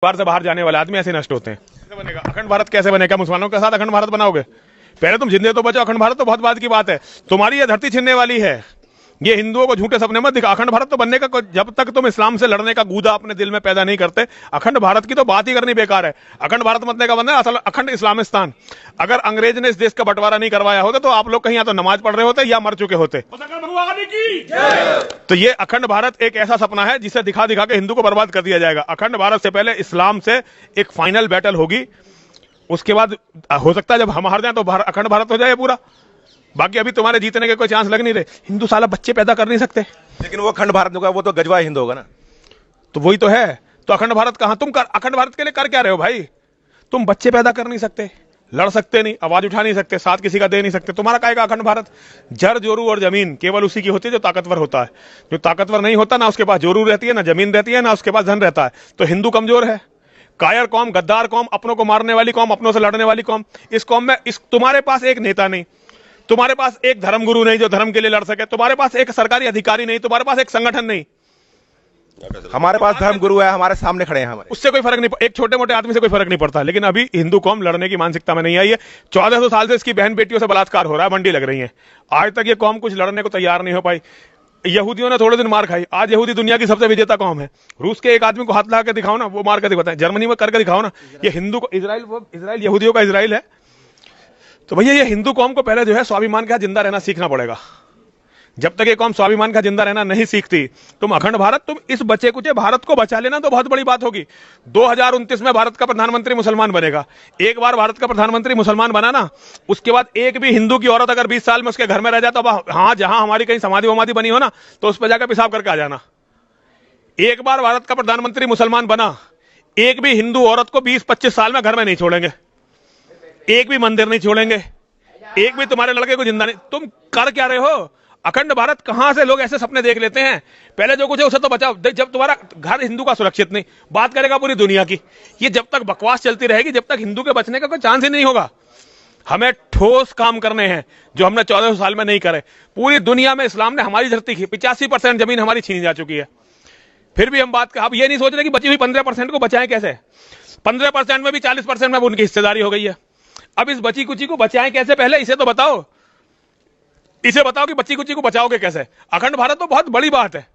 बार से बाहर जाने वाले आदमी ऐसे नष्ट होते हैं। कैसे बनेगा अखंड भारत? कैसे बनेगा? मुसलमानों के साथ अखंड भारत बनाओगे? पहले तुम जिंदे तो बचो। अखंड भारत तो बहुत बाद की बात है। तुम्हारी ये धरती छीनने वाली है। ये हिंदुओं को झूठे सपने मत दिखा। अखंड भारत तो बनने का, जब तक तुम इस्लाम से लड़ने का गूदा अपने दिल में पैदा नहीं करते, अखंड भारत की तो बात ही करनी बेकार है। अखंड भारत बनने का बनना है असल अखंड इस्लामिस्तान। अगर अंग्रेज ने इस देश का बंटवारा नहीं करवाया होता तो आप लोग कहीं या तो नमाज पढ़ रहे होते या मर चुके होते। तो ये अखंड भारत एक ऐसा सपना है जिसे दिखा दिखा के हिंदू को बर्बाद कर दिया जाएगा। अखंड भारत से पहले इस्लाम से एक फाइनल बैटल होगी। उसके बाद हो सकता है जब हम हार जाए तो अखंड भारत हो जाए पूरा। बाकी अभी तुम्हारे जीतने के कोई चांस लग नहीं रहे। हिंदू साला बच्चे पैदा कर नहीं सकते। लेकिन वो अखंड भारत होगा, वो तो गजवा हिंद होगा ना। तो वही तो है। तो अखंड भारत कहां? तुम अखंड भारत के लिए कर क्या रहे हो भाई? तुम बच्चे पैदा कर नहीं सकते, लड़ सकते नहीं, आवाज उठा नहीं सकते, साथ किसी का दे नहीं सकते। तुम्हारा काहेगा अखंड भारत? जर जोरू और जमीन केवल उसी की होती है जो ताकतवर होता है। जो ताकतवर नहीं होता ना उसके पास जोरू रहती है, ना जमीन रहती है, ना उसके पास धन रहता है। तो हिंदू कमजोर है, कायर कौम, गद्दार कौम, अपनों को मारने वाली कौम, अपनों से लड़ने वाली कौम। इस कौम में तुम्हारे पास एक नेता नहीं, तुम्हारे पास एक धर्मगुरु नहीं जो धर्म के लिए लड़ सके, तुम्हारे पास एक सरकारी अधिकारी नहीं, तुम्हारे पास एक संगठन नहीं। हमारे पास धर्मगुरु है, हमारे सामने खड़े हैं हमारे। उससे कोई फर्क नहीं, एक छोटे मोटे आदमी से कोई फर्क नहीं पड़ता। लेकिन अभी हिंदू कौम लड़ने की मानसिकता में नहीं आई है। 1400 साल से इसकी बहन बेटियों से बलात्कार हो रहा है, मंडी लग रही है। आज तक ये कौम कुछ लड़ने को तैयार नहीं हो पाई। यहूदियों ने थोड़े दिन मार खाई, आज यहूदी दुनिया की सबसे विजेता कौम है। रूस के एक आदमी को हाथ लगा के दिखाओ ना, वो मार कर दिखाता है। जर्मनी में करके दिखाओ ना। ये हिंदू को इजराइल यहूदियों का इजराइल है। तो भैया ये हिंदू कौम को पहले जो है स्वाभिमान का जिंदा रहना सीखना पड़ेगा। जब तक ये कौम स्वाभिमान का जिंदा रहना नहीं सीखती, तुम अखंड भारत, तुम इस बचे कुचे भारत को बचा लेना तो बहुत बड़ी बात होगी। 2029 में भारत का प्रधानमंत्री मुसलमान बनेगा। एक बार भारत का प्रधानमंत्री मुसलमान बना ना, उसके बाद एक भी हिंदू की औरत अगर 20 साल में उसके घर में रह जाता, हाँ जहां हमारी कहीं समाधि वमाधि बनी हो ना, तो उस पर जाकर पेशाब करके आ जाना। एक बार भारत का प्रधानमंत्री मुसलमान बना, एक भी हिंदू औरत को 20-25 साल में घर में नहीं छोड़ेंगे, एक भी मंदिर नहीं छोड़ेंगे, एक भी तुम्हारे लड़के को जिंदा नहीं। तुम कर क्या रहे हो? अखंड भारत कहां से लोग ऐसे सपने देख लेते हैं? पहले जो कुछ है उसे तो बचाओ। जब तुम्हारा घर हिंदू का सुरक्षित नहीं, बात करेगा पूरी दुनिया की। ये जब तक बकवास चलती रहेगी, जब तक हिंदू के बचने का कोई चांस ही नहीं होगा। हमें ठोस काम करने हैं जो हमने 1400 साल में नहीं करे। पूरी दुनिया में इस्लाम ने हमारी धरती की 85% जमीन हमारी छीनी जा चुकी है। फिर भी हम बात अब ये नहीं सोच रहे कि बची हुई 15% को बचाएं कैसे। 15% में भी 40% में उनकी हिस्सेदारी हो गई है। अब इस बची कुची को बचाएं कैसे? पहले इसे तो बताओ। इसे बताओ कि बच्ची कुची को बचाओगे कैसे। अखंड भारत तो बहुत बड़ी बात है।